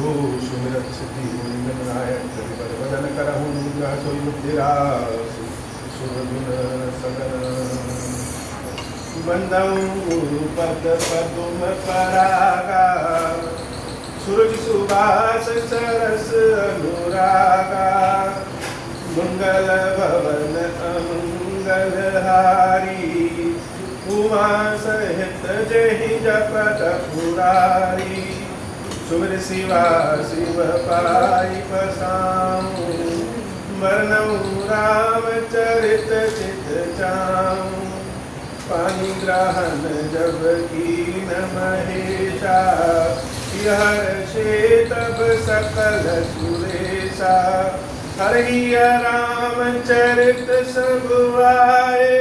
सुमिरत सिद्धि नायक वदन करहु ग्रह सोई मुद्रा सुरगुण सगन बंदऊ पद पदुम परागा सूरज सुबास सरस अनुरागा मंगल भवन अमंगल हारी उमा सहित जहि जपत पुरारी सुमिर शिवा शिव पाई पसाऊं वर्णऊ राम चरित चित जाऊं पानी ग्रहण जब कीन महेशा हर्षे तब सकल सुरेशा हरिया राम चरित सब आए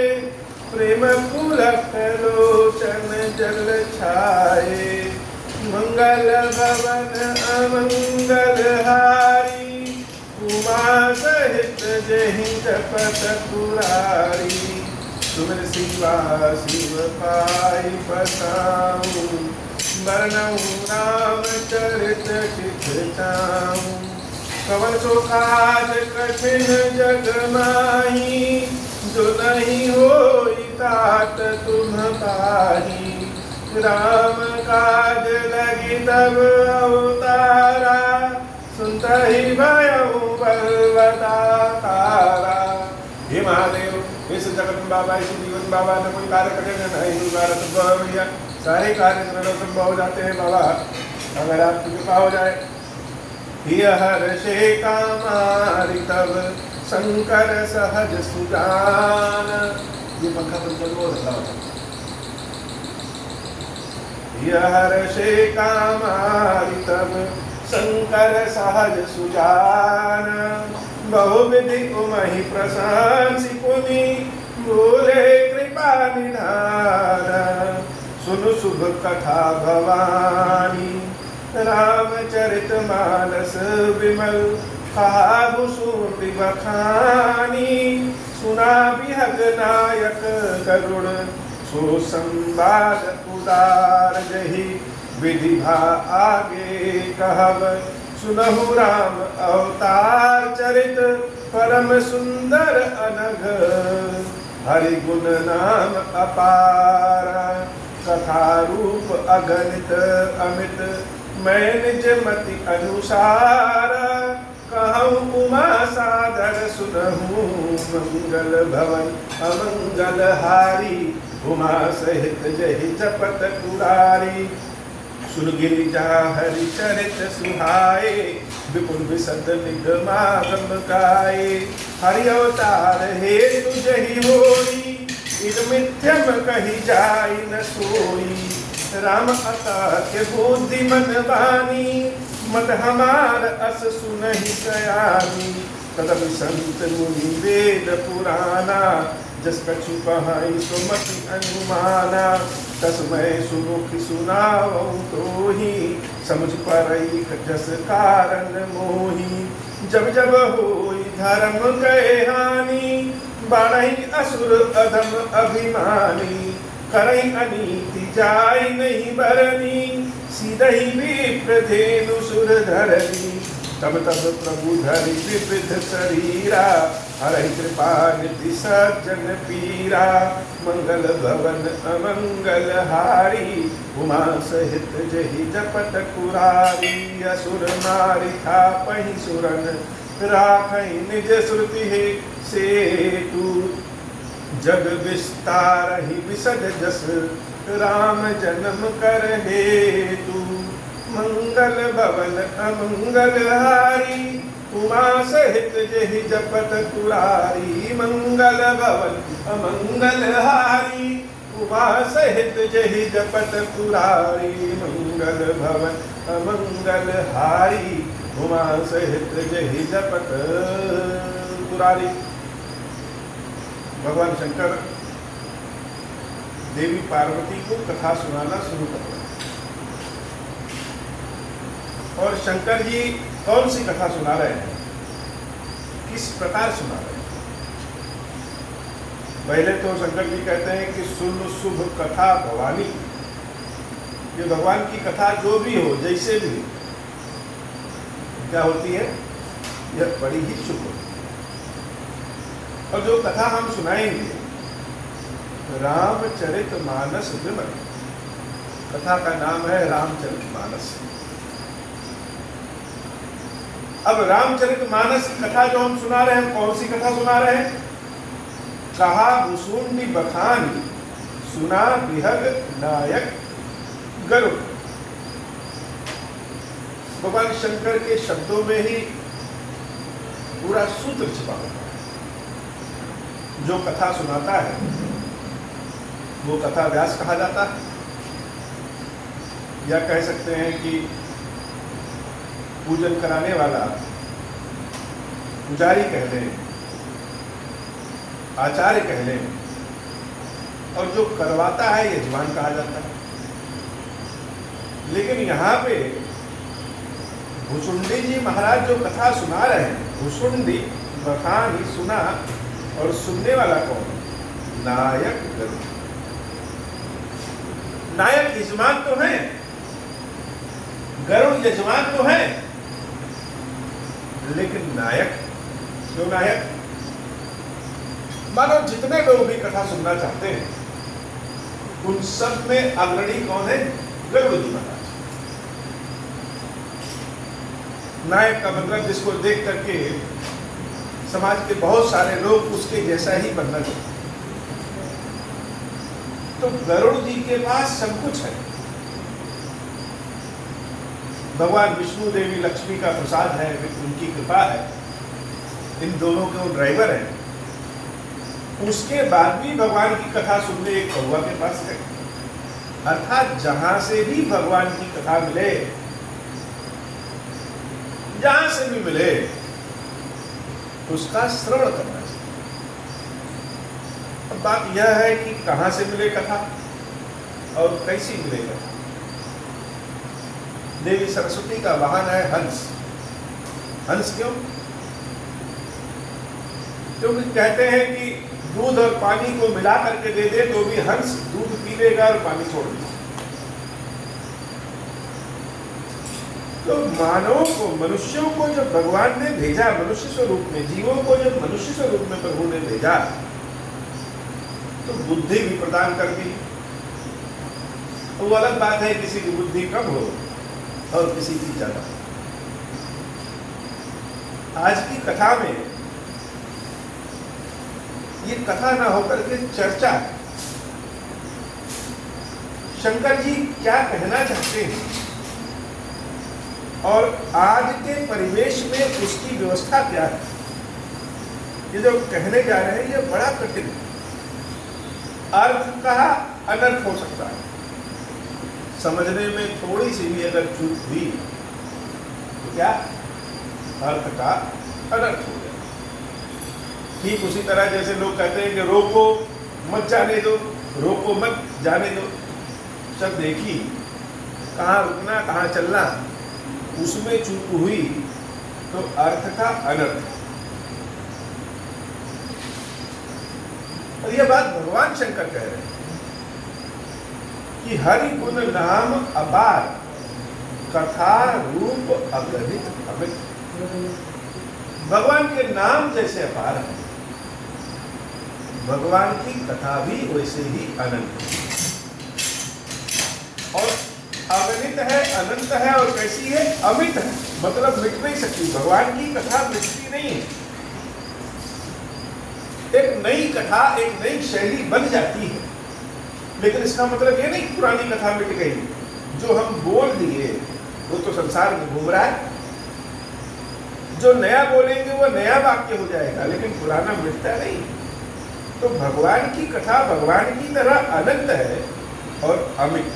प्रेम पुलक लोचन जल छाए मंगल भवन अमंगल हारी उमा सहित जहि जपत पुरारी सुमिर शिवा शिव पाई पसाऊं वर्णऊ राम चरित चित जाऊं कवन सो काज कठिन जग माही जो नहीं होई तात तुम पाही राम काज लगी तब अवतारा सुनता ही भयऊ बलवता तारा। हे महादेव, इस जगत में बाबा, इसी जीवन बाबा ने कोई कार्य करेंगे नहीं, भारत भैया सारे कार्य संभव हो जाते हैं बाबा, अगर आपकी कृपा हो जाए। हर्षे कामारि तब शंकर सहज सुजान, ये पंखा बंद कर लो रहा हर्षे कामारि तब शंकर सहज सुजान बहुविधि उमहि प्रशंसि पुनि बोले कृपा निधान सुनु शुभ कथा भवानी रामचरित मानस विमल कहाहु सुमति बखानी सुना बिहग नायक करुण सो संवाद उदार जहि विधि भा आगे कहब सुनहु राम अवतार चरित परम सुंदर अनघ हरि गुण नाम अपार कथा रूप अगणित अमित मैं निज मति अनुसार कहूँ उमा सादर सुनहु मंगल भवन अमंगल हारी उमा सहित जहि जपत पुरारी सुन गिरिजा हरि चरित सुहाए विपुल विशद निगमागम गाए हरि अवतार हे तुझहि होई इद मिथ्यम कही जाई न सोई राम असाध्य बुद्धि मन बानी मत हमार अस सुनहि सयानी तदपि संत मुनि वेद पुराना जस कछु कहाई सुमति अनुमाना तस्मै सुमुखि सुनावऊं तोहि समझ परई जस कारण मोहि जब जब होई धर्म गए हानि बाढ़ई असुर अधम अभिमानी करई अनीति जाय नहीं बरनी सीधई विप्र धेनु सुर धरनी तब तब प्रभु धरि विविध शरीरा हरहि कृपा निधि सज्जन पीरा मंगल भवन अमंगल हारी उमा सहित जहि जपत पुरारी असुर मारि थापहि सुरन राखहि निज श्रुति सेतु जग विस्तार ही विसद जस राम जन्म कर हेतु मंगल भवन अमंगल हारी उमा सहित जहि जपत पुरारी मंगल भवन अमंगल हारी उमा सहित जहि जपत पुरारी मंगल भवन अमंगल हारी उमा सहित जहि जपत पुरारी। भगवान शंकर देवी पार्वती को कथा सुनाना शुरू कर दिया। और शंकर जी कौन सी कथा सुना रहे हैं, किस प्रकार सुना रहे हैं? पहले तो शंकर जी कहते हैं कि सुन शुभ कथा भवानी, ये भगवान की कथा जो भी हो, जैसे भी, क्या होती है? यह बड़ी ही शुभ होती है। और जो कथा हम सुनाएंगे, रामचरितमानस विमल, कथा का नाम है रामचरितमानस। अब रामचरितमानस की कथा जो हम सुना रहे हैं, कौन सी कथा सुना रहे हैं? कहा भुसुंडी बखानी, सुना बिहग नायक गरुड़। भगवान शंकर के शब्दों में ही पूरा सूत्र छिपा होता है। जो कथा सुनाता है वो कथा व्यास कहा जाता है, या कह सकते हैं कि पूजन कराने वाला पुजारी कह लें, आचार्य कह लें, और जो करवाता है यजमान कहा जाता है। लेकिन यहाँ पे भुसुंडी जी महाराज जो कथा सुना रहे हैं, भुसुंडी बखानी, सुना, और सुनने वाला कौन? नायक गरुड़। नायक यजमान तो है, गरुड़ यजमान तो है, लेकिन नायक क्यों नायक? मानो जितने लोग भी कथा सुनना चाहते हैं उन सब में अग्रणी कौन है? गरुड़ जी महाराज। नायक का मतलब जिसको देख करके समाज के बहुत सारे लोग उसके जैसा ही बनना चाहते हैं। तो गरुड़ जी के पास सब कुछ है। भगवान विष्णु देवी लक्ष्मी का प्रसाद है, उनकी कृपा है, इन दोनों के वो ड्राइवर हैं। उसके बाद भी भगवान की कथा सुनने एक कौवा के पास है। अर्थात जहां से भी भगवान की कथा मिले, जहां से भी मिले, उसका श्रवण करना चाहिए। अब बात यह है कि कहां से मिले कथा और कैसी मिले कथा। देवी सरस्वती का वाहन है हंस। हंस क्यों? क्योंकि कहते हैं कि दूध और पानी को मिला करके दे दे तो भी हंस दूध पी लेगा और पानी छोड़ देगा। तो मानव को, मनुष्यों को जब भगवान ने भेजा मनुष्य स्वरूप में, जीवों को जब मनुष्य स्वरूप में प्रभु ने भेजा, तो बुद्धि भी प्रदान कर दी। तो वो अलग बात है किसी की बुद्धि कम हो और किसी की ज्यादा। आज की कथा में ये कथा ना होकर के चर्चा है। शंकर जी क्या कहना चाहते हैं और आज के परिवेश में उसकी व्यवस्था क्या है, ये जो कहने जा रहे हैं ये बड़ा कठिन है। अर्थ का अनर्थ हो सकता है, समझने में थोड़ी सी भी अगर चूक हुई तो क्या अर्थ का अनर्थ हो जाए। ठीक उसी तरह जैसे लोग कहते हैं कि रोको मत जाने दो, रोको मत जाने दो, सब देखी, कहाँ रुकना कहाँ चलना, उसमें चूक हुई तो अर्थ का अनर्थ। और यह बात भगवान शंकर कह रहे हैं कि हरि गुण नाम अपार, कथा रूप अगणित अमित। भगवान के नाम जैसे अपार है, भगवान की कथा भी वैसे ही अनंत है। और अगणित है, अनंत है, और कैसी है? अमित है, मतलब मिट नहीं सकती। भगवान की कथा मिटती नहीं है। एक नई कथा, एक नई शैली बन जाती है, लेकिन इसका मतलब ये नहीं पुरानी कथा मिट गई। जो हम बोल दिए वो तो संसार में घूम रहा है, जो नया बोलेंगे वो नया वाक्य हो जाएगा, लेकिन पुराना मिटता नहीं। तो भगवान की कथा भगवान की तरह अनंत है और अमित।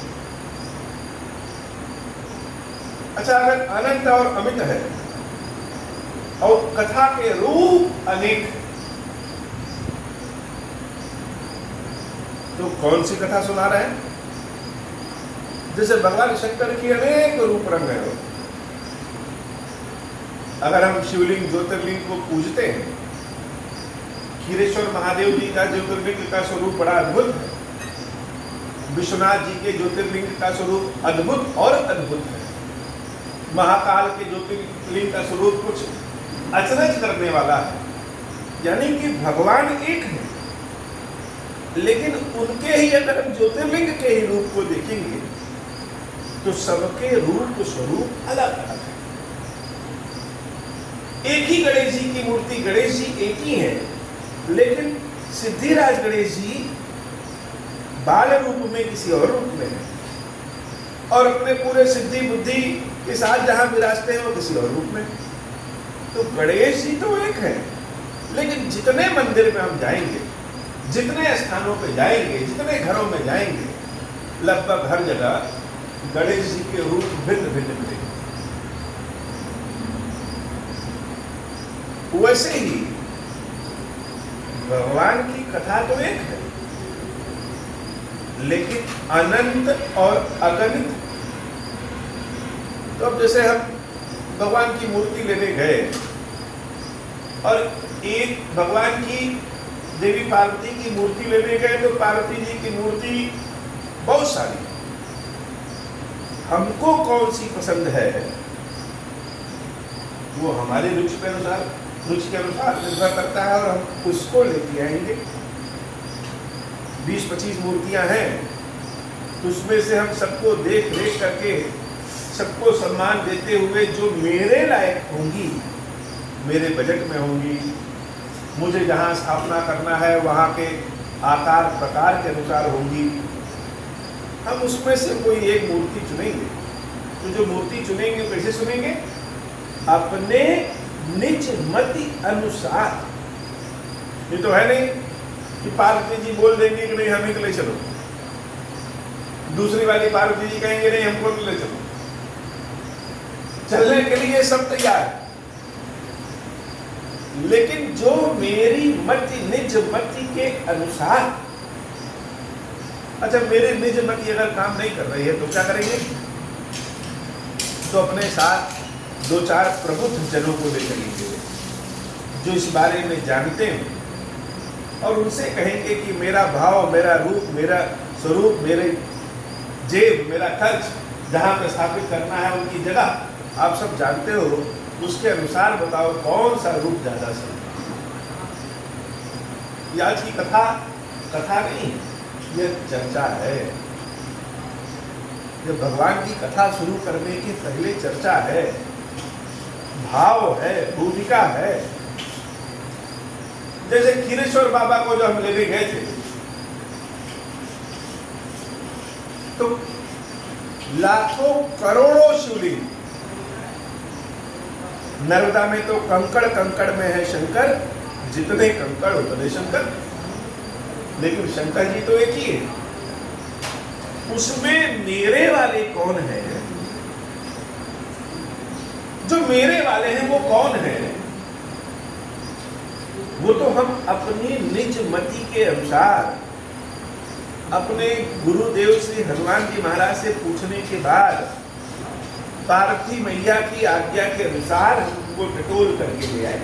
अच्छा, अगर अनंत और अमित है और कथा के रूप अनेक, तो कौन सी कथा सुना रहे हैं? जैसे भगवान शंकर की अनेक रूप रंग है। अगर हम शिवलिंग ज्योतिर्लिंग को पूजते हैं, खीरेश्वर महादेव जी का ज्योतिर्लिंग का स्वरूप बड़ा अद्भुत है, विश्वनाथ जी के ज्योतिर्लिंग का स्वरूप अद्भुत और अद्भुत है। महाकाल के ज्योतिर्लिंग का स्वरूप कुछ अचरज करने वाला है। यानी कि भगवान एक है, लेकिन उनके ही अगर हम ज्योतिर्लिंग के ही रूप को देखेंगे तो सबके रूप स्वरूप अलग अलग है। एक ही गणेश जी की मूर्ति, गणेश जी एक ही है, लेकिन सिद्धिराज गणेश जी बाल रूप में किसी और रूप में है, और अपने पूरे सिद्धि बुद्धि के साथ जहां विराजते हैं वो किसी और रूप में। तो गणेश जी तो एक है, लेकिन जितने मंदिर में हम जाएंगे, जितने स्थानों पे जाएंगे, जितने घरों में जाएंगे, लगभग हर जगह गणेश जी के रूप भिन्न भिन्न मिलेंगे। वैसे ही भगवान की कथा तो एक है, लेकिन अनंत और अगणित। तो अब जैसे हम भगवान की मूर्ति लेने गए और एक भगवान की देवी पार्वती की मूर्ति लेने गए, तो पार्वती जी की मूर्ति बहुत सारी, हमको कौन सी पसंद है वो हमारी रुचि के अनुसार निर्भर करता है, और हम उसको लेके आएंगे। 20-25 मूर्तियां हैं, तो उसमें से हम सबको देख रेख करके, सबको सम्मान देते हुए जो मेरे लायक होंगी, मेरे बजट में होंगी, मुझे जहाँ स्थापना करना है वहाँ के आकार प्रकार के अनुसार होंगी, हम उसमें से कोई एक मूर्ति चुनेंगे। तो जो मूर्ति चुनेंगे कैसे चुनेंगे? अपने निज मति अनुसार। ये तो है नहीं कि पार्वती जी बोल देंगे कि नहीं हमें ले चलो, दूसरी वाली पार्वती जी कहेंगे नहीं हमको ले चलो। चलने के लिए सब तैयार, लेकिन जो मेरी मति निज मति के अनुसार, अच्छा मेरे निज मति अगर काम नहीं कर रही है तो क्या करेंगे? तो अपने साथ 2-4 प्रबुद्ध जनों को ले चलेंगे जो इस बारे में जानते हैं, और उनसे कहेंगे कि मेरा भाव, मेरा रूप, मेरा स्वरूप, मेरे जेब, मेरा खर्च जहाँ पे स्थापित करना है उनकी जगह आप सब जानते हो, उसके अनुसार बताओ कौन सा रूप ज्यादा सही। ये आज की कथा नहीं, ये चर्चा है। ये भगवान की कथा शुरू करने की पहले चर्चा है, भाव है, भूमिका है। जैसे खीरेश्वर बाबा को जो हम लेने गए थे, तो लाखों करोड़ों शिवलिंग, नर्मदा में तो कंकड़ कंकड़ में है शंकर, जितने कंकड़ उतने शंकर, लेकिन शंकर जी तो एक ही है। उसमें मेरे वाले कौन है? जो मेरे वाले हैं वो कौन है? वो तो हम अपनी निज मति के अनुसार, अपने गुरुदेव श्री हनुमान जी महाराज से पूछने के बाद पार्वती मैया की आज्ञा के अनुसार उनको टटोल करके ले आए।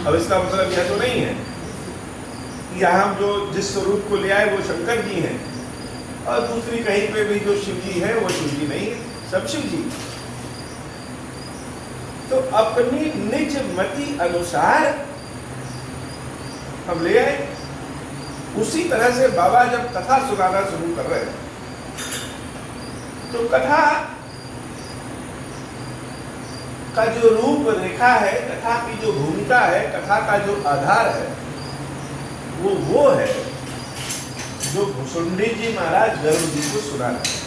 अब इसका मतलब यह तो नहीं है कि यहाँ हम जो जिस स्वरूप को ले आए वो शंकर जी हैं, और दूसरी कहीं पे भी जो शिव जी है वो शिव जी नहीं है, सब शिव जी। तो अपनी निज मति अनुसार हम ले आए। उसी तरह से बाबा जब कथा सुनाना शुरू कर रहे हैं, तो कथा का जो रूप रेखा है, कथा की जो भूमिका है, कथा का जो आधार है, वो है जो भुसुंडी जी महाराज गरुड़ जी को सुना रहे हैं।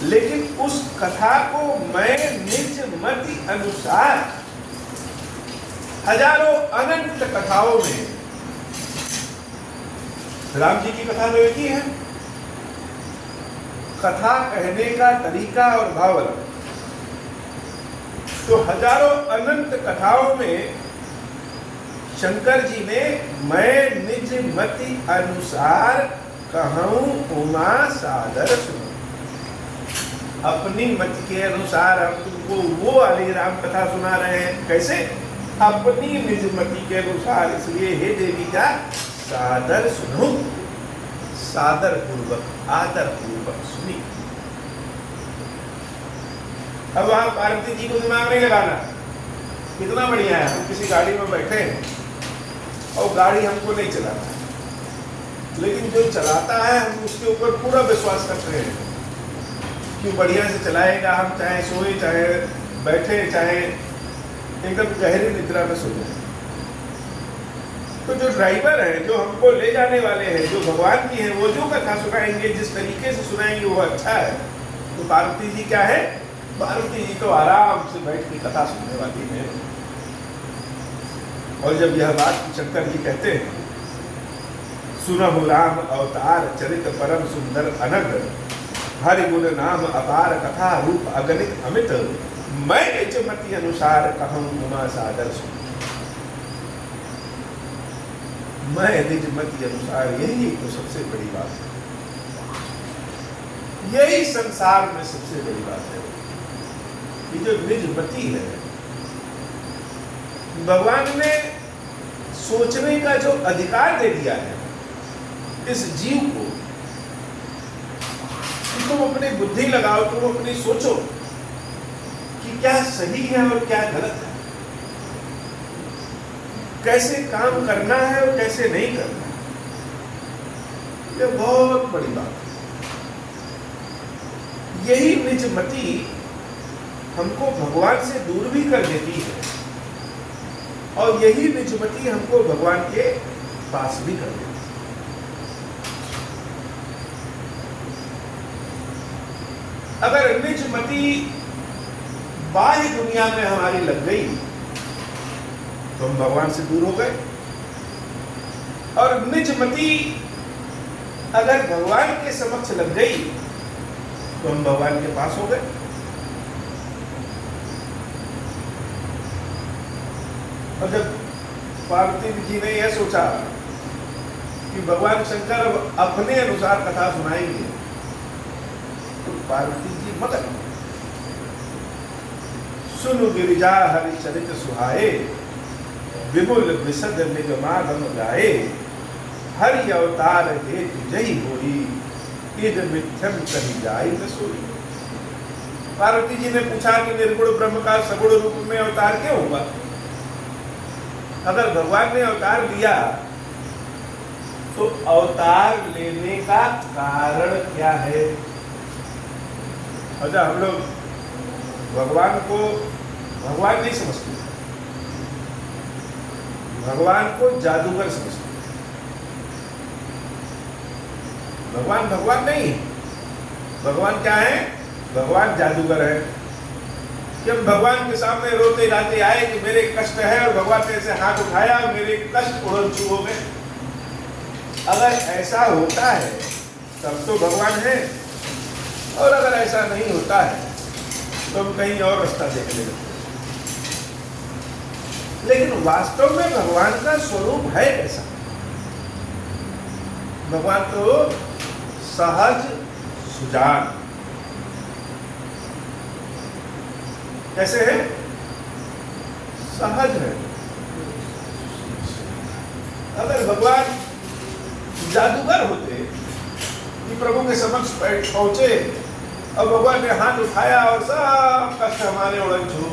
लेकिन उस कथा को मैं निज मति अनुसार हजारों अनंत कथाओं में, राम जी की कथा तो एक ही है, कथा कहने का तरीका और भाव अलग। तो हजारों अनंत कथाओं में शंकर जी ने मैं निज मति अनुसार कहूं उमा सादर सुनो, अपनी मत के अनुसार हम तुमको वो वाली राम कथा सुना रहे हैं। कैसे? अपनी निज मति के अनुसार। इसलिए हे देवी का सादर सुनो, सादर पूर्वक, आदर पूर्वक सुनी। अब वहां पार्वती जी को दिमाग नहीं लगाना, कितना बढ़िया है, हम किसी गाड़ी में बैठे हैं और गाड़ी हमको नहीं चलाना, लेकिन जो चलाता है हम उसके ऊपर पूरा विश्वास करते हैं कि बढ़िया से चलाएगा, हम चाहे सोए चाहे बैठे चाहे एकदम गहरी निद्रा में सो जाए। तो जो ड्राइवर है, जो हमको ले जाने वाले हैं, जो भगवान जी हैं, वो जो कथा सुनाएंगे, जिस तरीके से सुनाएंगे वो अच्छा है। तो पार्वती जी क्या है, पार्वती जी तो आराम से बैठ के कथा सुनने वाली है। और जब यह बात शंकर जी कहते हैं, सुनहु राम अवतार चरित परम सुंदर अनग, हरि गुण नाम अपार कथा रूप अगणित अमित, मैं निज मति अनुसार कहूँ उमा सागर सुन। मैं निज मति अनुसार, यही तो सबसे बड़ी बात है, यही संसार में सबसे बड़ी बात है कि जो निज मति है, भगवान ने सोचने का जो अधिकार दे दिया है इस जीव को, कि तुम अपनी बुद्धि लगाओ, तुम अपनी सोचो कि क्या सही है और क्या गलत है, कैसे काम करना है और कैसे नहीं करना है। यह बहुत बड़ी बात है। यही निजमति हमको भगवान से दूर भी कर देती है और यही निजमति हमको भगवान के पास भी कर देती है। अगर निजमति बाह्य दुनिया में हमारी लग गई तो हम भगवान से दूर हो गए, और निजमति अगर भगवान के समक्ष लग गई तो हम भगवान के पास हो गए। और जब पार्वती जी ने यह सोचा कि भगवान शंकर अपने अनुसार कथा सुनाएंगे, तो पार्वती जी मगन, सुनु गिरिजा हरि चरित सुहाए, विमुल विशद निगमागम गाए, हरि अवतार हेतु जही होई, इद मिथ्यम कही जाई न सोई। पार्वती जी ने पूछा कि निर्गुण ब्रह्म का सगुण रूप में अवतार क्यों हुआ? अगर भगवान ने अवतार लिया तो अवतार लेने का कारण क्या है? अच्छा, हम लोग भगवान को भगवान नहीं समझते, भगवान को जादूगर समझते। भगवान भगवान नहीं है। भगवान क्या है? भगवान जादूगर है। कि हम भगवान के सामने रोते जाते आए कि मेरे कष्ट है, और भगवान ने ऐसे हाथ उठाया, मेरे कष्ट उड़न-छू हो गए। अगर ऐसा होता है तब तो भगवान है, और अगर ऐसा नहीं होता है तो हम कहीं और रास्ता देख लेंगे। लेकिन वास्तव में भगवान का स्वरूप है कैसा? भगवान तो सहज सुजान। कैसे है? सहज है। अगर भगवान जादूगर होते कि प्रभु के समक्ष पहुंचे और भगवान ने हाथ उठाया और सब कष्ट हमारे उड़न छू,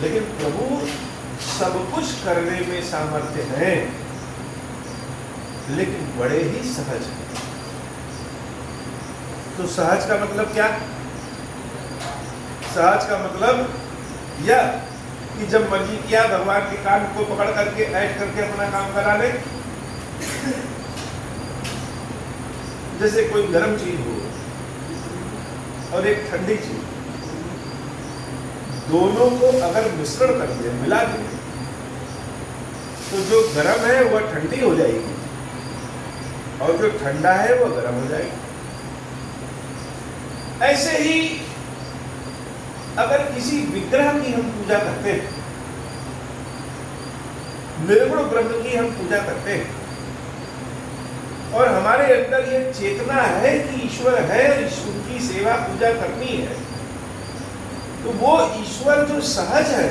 लेकिन प्रभु सब कुछ करने में सामर्थ्य है, लेकिन बड़े ही सहज है। तो सहज का मतलब क्या? सहज का मतलब यह कि जब मर्जी किया भगवान के कान को पकड़ करके ऐड करके अपना काम करा ले। जैसे कोई गर्म चीज हो और एक ठंडी चीज, दोनों को अगर मिश्रण कर दे, मिला दे, तो जो गर्म है वह ठंडी हो जाएगी और जो ठंडा है वह गर्म हो जाएगी। ऐसे ही अगर किसी विग्रह की हम पूजा करते हैं, निर्गुण ब्रह्म की हम पूजा करते हैं, और हमारे अंदर यह चेतना है कि ईश्वर है, उनकी सेवा पूजा करनी है, तो वो ईश्वर जो सहज है,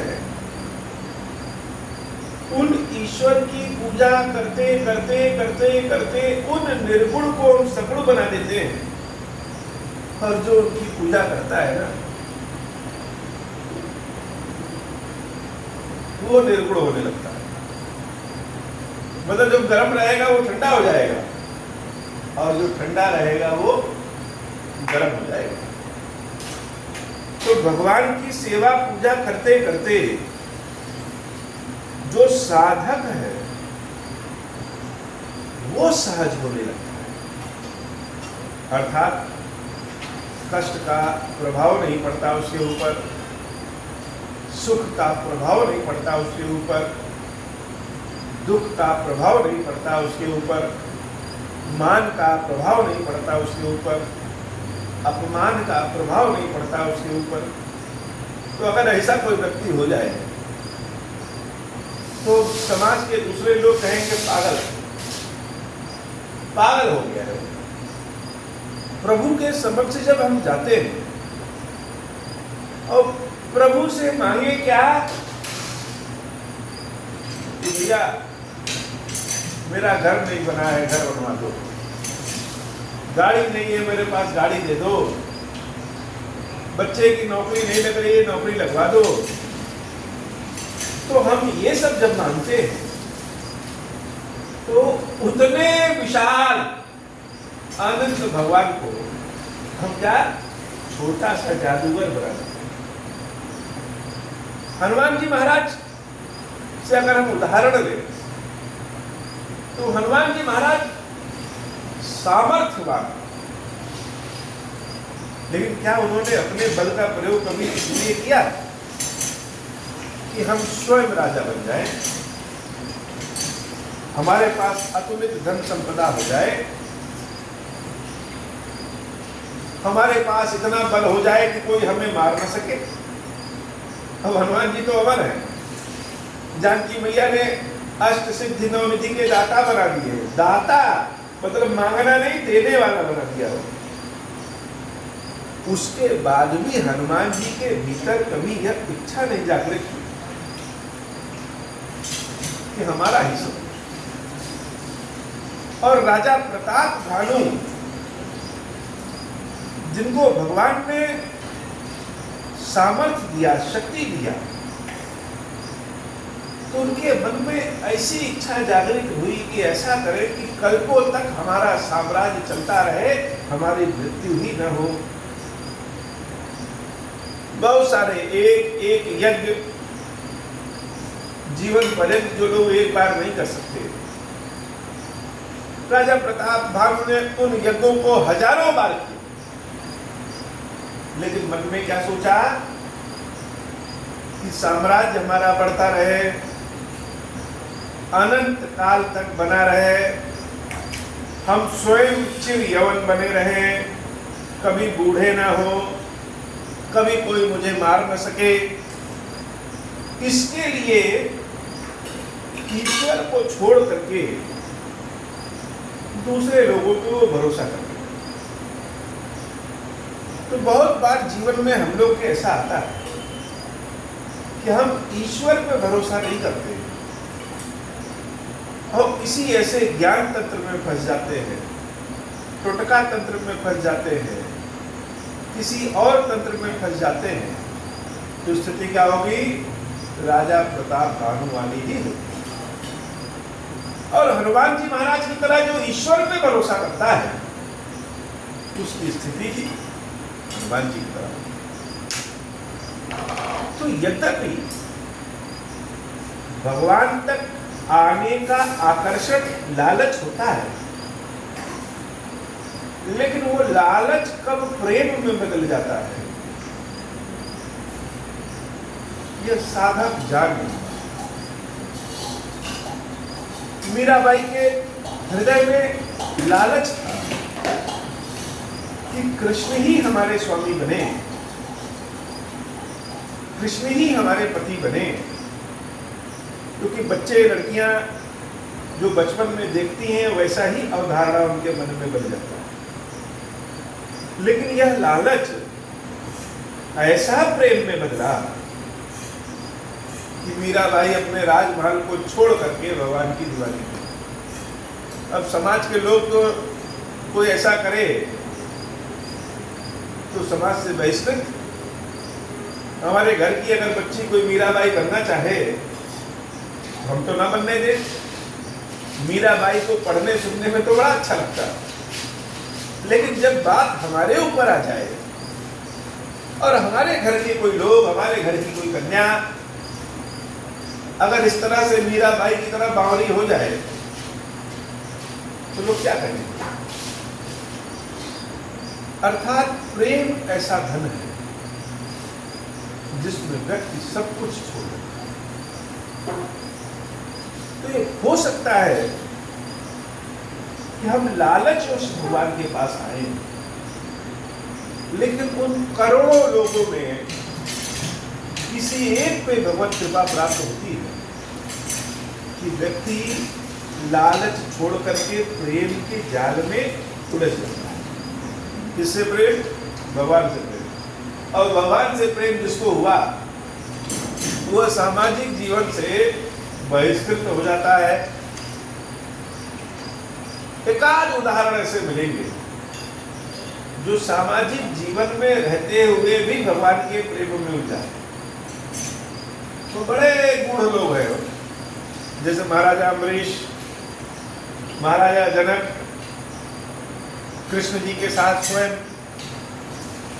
उन ईश्वर की पूजा करते करते करते करते उन निर्गुण को हम सगुण बना देते हैं। और जो उनकी पूजा करता है ना, वो निर्गुण होने लगता है। मतलब जो गर्म रहेगा वो ठंडा हो जाएगा और जो ठंडा रहेगा वो गर्म हो जाएगा। तो भगवान की सेवा पूजा करते करते जो साधक है वो सहज होने लगता है, अर्थात कष्ट का प्रभाव नहीं पड़ता उसके ऊपर, सुख का प्रभाव नहीं पड़ता उसके ऊपर, दुख का प्रभाव नहीं पड़ता उसके ऊपर, मान का प्रभाव नहीं पड़ता उसके ऊपर, अपमान का प्रभाव नहीं पड़ता उसके ऊपर। तो अगर ऐसा कोई व्यक्ति हो जाए तो समाज के दूसरे लोग कहेंगे पागल, पागल हो गया है। प्रभु के समक्ष जब हम जाते हैं और प्रभु से मांगे क्या, भैया मेरा घर नहीं बना है, घर बनवा दो, गाड़ी नहीं है मेरे पास, गाड़ी दे दो, बच्चे की नौकरी नहीं लग रही है, नौकरी लगवा दो। तो हम ये सब जब मांगते हैं तो उतने विशाल अनंत भगवान को हम क्या छोटा सा जादूगर बना सकते हैं। हनुमान जी महाराज से अगर हम उदाहरण लें तो हनुमान जी महाराज सामर्थ्यवान, लेकिन क्या उन्होंने अपने बल का प्रयोग कभी इसलिए किया कि हम स्वयं राजा बन जाए, हमारे पास अतुलित धन संपदा हो जाए, हमारे पास इतना बल हो जाए कि कोई हमें मार न सके। अब हनुमान जी तो अमर है, जानकी मैया ने अष्ट सिद्धि नवनिधि के दाता बना दिए। दाता मतलब मांगना नहीं, देने वाला बना दिया हो। उसके बाद भी हनुमान जी के भीतर कभी यह इच्छा नहीं जागृत हुई कि हमारा ही सब। और राजा प्रताप भानु जिनको भगवान ने सामर्थ्य दिया, शक्ति दिया, तो उनके मन में ऐसी इच्छा जागृत हुई कि ऐसा करें कि कल्पों तक हमारा साम्राज्य चलता रहे, हमारी मृत्यु ही न हो। बहुत सारे एक एक यज्ञ जीवन पर्यंत जो लोग एक बार नहीं कर सकते, राजा प्रताप भानु ने उन यज्ञों को हजारों बार किया। लेकिन मन में क्या सोचा कि साम्राज्य हमारा बढ़ता रहे, अनंत काल तक बना रहे, हम स्वयं चिर यौवन बने रहे, कभी बूढ़े ना हो, कभी कोई मुझे मार न सके। इसके लिए ईश्वर को छोड़ करके दूसरे लोगों पे वो भरोसा करते। तो बहुत बार जीवन में हम लोग के ऐसा आता है कि हम ईश्वर पे भरोसा नहीं करते और किसी ऐसे ज्ञान तंत्र में फंस जाते हैं, टोटका तंत्र में फंस जाते हैं, किसी और तंत्र में फंस जाते हैं। तो स्थिति क्या होगी? राजा प्रताप भानु वाली ही होगी। और हनुमान जी महाराज की तरह जो ईश्वर पे भरोसा करता है उसकी स्थिति ही हनुमान जी की तरह। तो यद्यपि भगवान तक आने का आकर्षण लालच होता है, लेकिन वो लालच कब प्रेम में बदल जाता है यह साधक जान नहीं। मीराबाई के हृदय में लालच था कि कृष्ण ही हमारे स्वामी बने, कृष्ण ही हमारे पति बने, क्योंकि बच्चे लड़कियां जो बचपन में देखती हैं वैसा ही अवधारणा उनके मन में बन जाता है। लेकिन यह लालच ऐसा प्रेम में बदला कि मीराबाई अपने राजमहल को छोड़ करके भगवान की दीवानी की। अब समाज के लोग तो कोई ऐसा करे तो समाज से बहिष्कृत। हमारे घर की अगर बच्ची कोई मीराबाई बनना चाहे, हम तो ना बनने दें। मीराबाई को पढ़ने सुनने में तो बड़ा अच्छा लगता है, लेकिन जब बात हमारे ऊपर आ जाए और हमारे घर के कोई लोग, हमारे घर की कोई कन्या अगर इस तरह से मीराबाई की तरह बावरी हो जाए तो लोग क्या करेंगे? अर्थात प्रेम ऐसा धन है जिसमें व्यक्ति सब कुछ छोड़ देता है। तो ये हो सकता है कि हम लालच उस भगवान के पास आए, लेकिन उन करोड़ों लोगों में किसी एक पे भगवत कृपा प्राप्त होती है कि व्यक्ति लालच छोड़ करके प्रेम के जाल में उलझ जाता है। किससे प्रेम? भगवान से प्रेम। और भगवान से प्रेम जिसको हुआ वह सामाजिक जीवन से बहिष्कृत हो जाता है। एकाध उदाहरण ऐसे मिलेंगे जो सामाजिक जीवन में रहते हुए भी भगवान के प्रेम में उलझा है। तो बड़े गूढ़ लोग हैं, जैसे महाराजा अम्बरीश, महाराजा जनक, कृष्ण जी के साथ स्वयं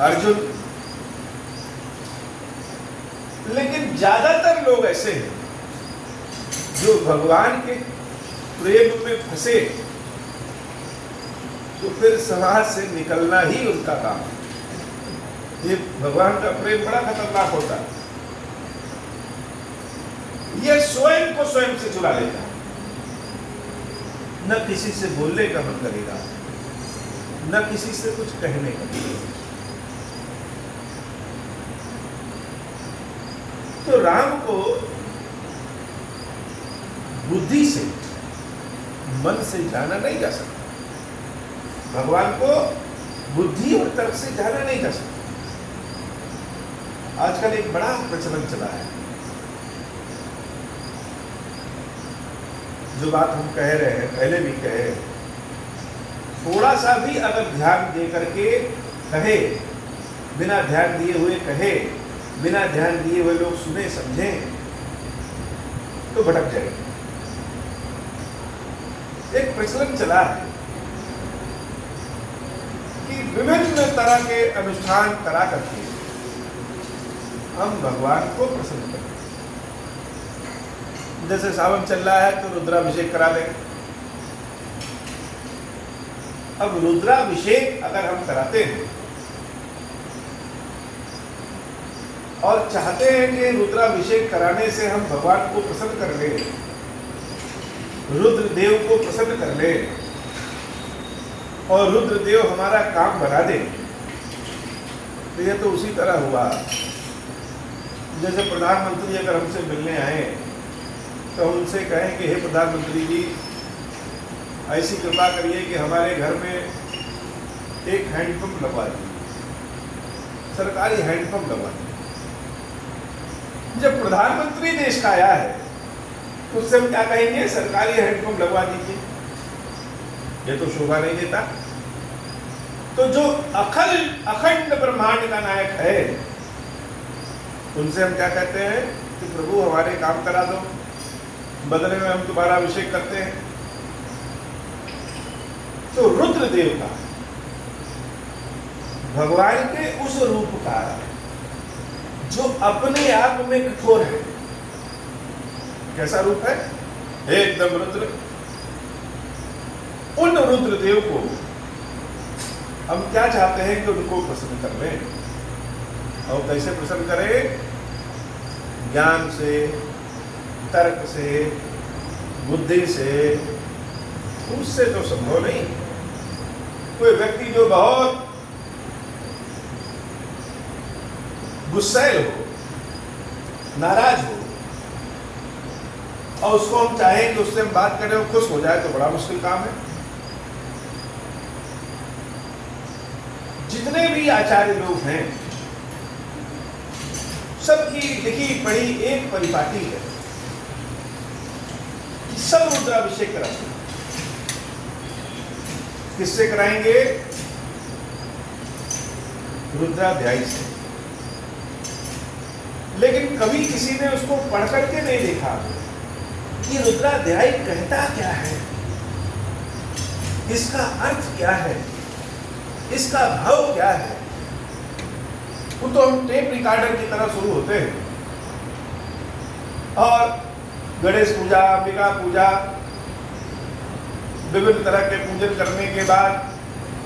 अर्जुन। लेकिन ज्यादातर लोग ऐसे हैं जो भगवान के प्रेम में फंसे तो फिर समाज से निकलना ही उनका काम है। ये भगवान का प्रेम बड़ा खतरनाक होता है। ये स्वयं को स्वयं से चुरा लेता है, न किसी से बोलने का मन करेगा, न किसी से कुछ कहने का। तो राम को बुद्धि से, मन से जाना नहीं जा सकता। भगवान को बुद्धि और तर्क से जाना नहीं जा सकता। आजकल एक बड़ा प्रचलन चला है, जो बात हम कह रहे हैं, पहले भी कहे, थोड़ा सा भी अगर ध्यान दे करके कहे, बिना ध्यान दिए हुए कहे, बिना ध्यान दिए हुए लोग सुने समझें तो भटक जाएंगे। एक प्रचलन चला है कि विभिन्न तरह के अनुष्ठान करा करके हम भगवान को प्रसन्न करते हैं। जैसे सावन चल रहा है तो रुद्राभिषेक करा लें। अब रुद्राभिषेक अगर हम कराते हैं और चाहते हैं कि रुद्राभिषेक कराने से हम भगवान को प्रसन्न कर लें, रुद्रदेव को प्रसन्न कर लें और रुद्रदेव हमारा काम बना दे, तो यह तो उसी तरह हुआ जैसे प्रधानमंत्री अगर हमसे मिलने आए तो उनसे कहें कि हे प्रधानमंत्री जी, ऐसी कृपा करिए कि हमारे घर में एक हैंडपंप लगवा दीजिए, सरकारी हैंडपंप लगवा दीजिए। जब प्रधानमंत्री देश का आया है तो उससे हम क्या कहेंगे? सरकारी हैंडपंप लगवा दीजिए। ये तो शोभा नहीं देता। तो जो अखंड ब्रह्मांड का नायक है, उनसे हम क्या कहते हैं कि प्रभु हमारे काम करा दो, बदले में हम तुम्हारा अभिषेक करते हैं। तो रुद्रदेव का, भगवान के उस रूप का जो अपने आप में कठोर है, कैसा रूप है? एकदम रुद्र। उन रुद्रदेव को हम क्या चाहते हैं कि उनको प्रसन्न कर लें। और कैसे प्रसन्न करें? ज्ञान से, तर्क से, बुद्धि से। उससे तो संभव नहीं। कोई व्यक्ति जो बहुत गुस्सैल हो, नाराज हो, और उसको हम चाहें कि उससे हम बात करें और खुश हो जाए, तो बड़ा मुश्किल काम है। जितने भी आचार्य लोग हैं, सबकी लिखी पढ़ी एक परिपाटी है कि सब रुद्राभिषेक कराते हैं। किससे कराएंगे? रुद्राध्यायी से, लेकिन कभी किसी ने उसको पढ़ करके नहीं देखा कि रुद्राध्यायी कहता क्या है, इसका अर्थ क्या है, इसका भाव क्या है। वो तो हम टेप रिकॉर्डर की तरह शुरू होते हैं और गणेश पूजा, अंबिका पूजा, विभिन्न तरह के पूजन करने के बाद,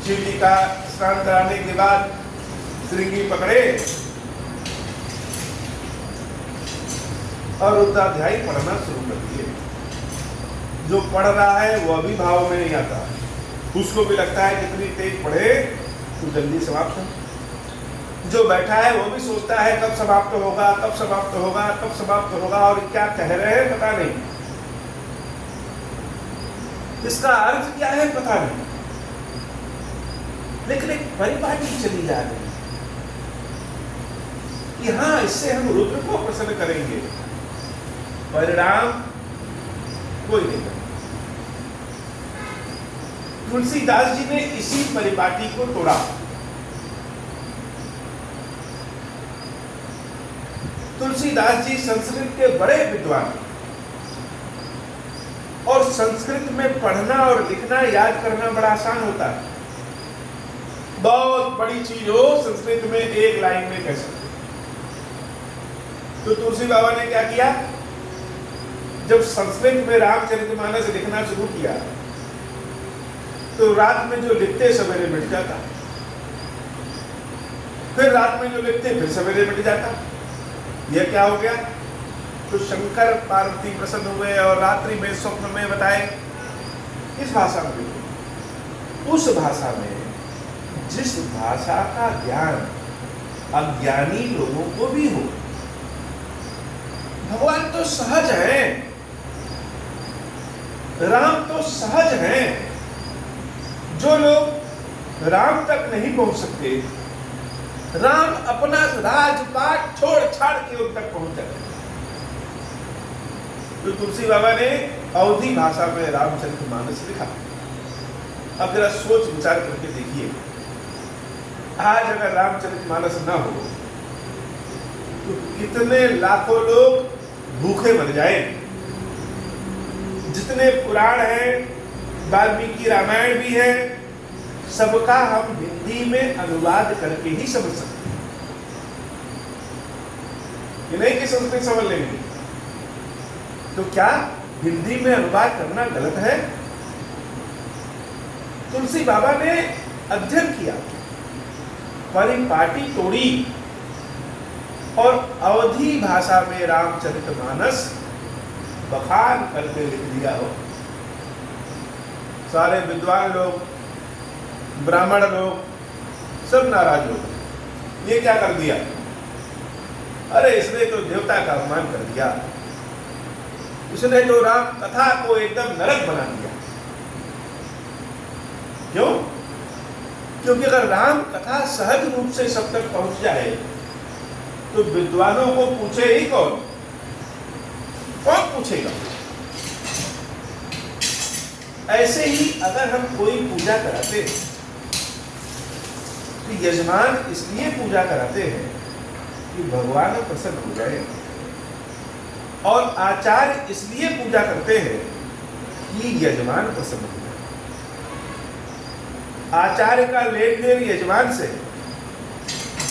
शिव जी का स्नान कराने के बाद श्रृंगी पकड़े और रुद्राध्यायी पढ़ना शुरू कर दिए। जो पढ़ रहा है वो अभी भाव में नहीं आता, उसको भी लगता है कितनी तेज पढ़े तो जल्दी समाप्त हो। जो बैठा है वो भी सोचता है कब समाप्त होगा, कब समाप्त होगा, कब समाप्त होगा, और क्या कह रहे हैं पता नहीं, इसका अर्थ क्या है पता नहीं, लेकिन एक परिपाटी चली जा रही है कि हाँ इससे हम रुद्र को प्रसन्न करेंगे, परिणाम कोई नहीं करेगा। तुलसीदास जी ने इसी परिपाटी को तोड़ा। तुलसीदास जी संस्कृत के बड़े विद्वान, और संस्कृत में पढ़ना और लिखना, याद करना बड़ा आसान होता है। बहुत बड़ी चीज हो संस्कृत में एक लाइन में कह सकते। तो तुलसी बाबा ने क्या किया, जब संस्कृत में रामचरितमानस लिखना शुरू किया तो रात में जो लिखते सवेरे मिट जाता, फिर रात में जो लिखते फिर सवेरे मिट जाता। यह क्या हो गया? तो शंकर पार्वती प्रसन्न हुए और रात्रि में स्वप्न में बताए। इस भाषा में, उस भाषा में जिस भाषा का ज्ञान अज्ञानी लोगों को भी हो। भगवान तो सहज है, राम तो सहज है। जो लोग राम तक नहीं पहुंच सकते, राम अपना राजपाट छोड़ छाड़ के उन तक पहुंच जाते। तो तुलसी बाबा ने अवधी भाषा में रामचरितमानस लिखा। अब जरा सोच विचार करके देखिए, आज अगर रामचरितमानस ना हो तो कितने लाखों लोग भूखे मर जाए। जितने पुराण हैं, वाल्मीकि रामायण भी है, सबका हम हिंदी में अनुवाद करके ही समझ सकते हैं। ये नहीं कि संस्कृत समझ लेंगे। तो क्या हिंदी में अनुवाद करना गलत है? तुलसी बाबा ने अध्ययन किया, परिपाटी तोड़ी और अवधी भाषा में रामचरितमानस बखान करके लिख दिया हो। सारे विद्वान लोग, ब्राह्मण लोग सब नाराज हो गए। ये क्या कर दिया? अरे इसने तो देवता का अपमान कर दिया, इसने तो राम कथा को एकदम नरक बना दिया। क्यों? क्योंकि अगर राम कथा सहज रूप से सब तक पहुंच जाए तो विद्वानों को पूछे ही कौन? कौन पूछेगा? ऐसे ही अगर हम कोई पूजा कराते हैं तो यजमान इसलिए पूजा कराते हैं कि भगवान प्रसन्न हो जाए, और आचार्य इसलिए पूजा करते हैं कि यजमान प्रसन्न हो जाए। आचार्य का लेन देन यजमान से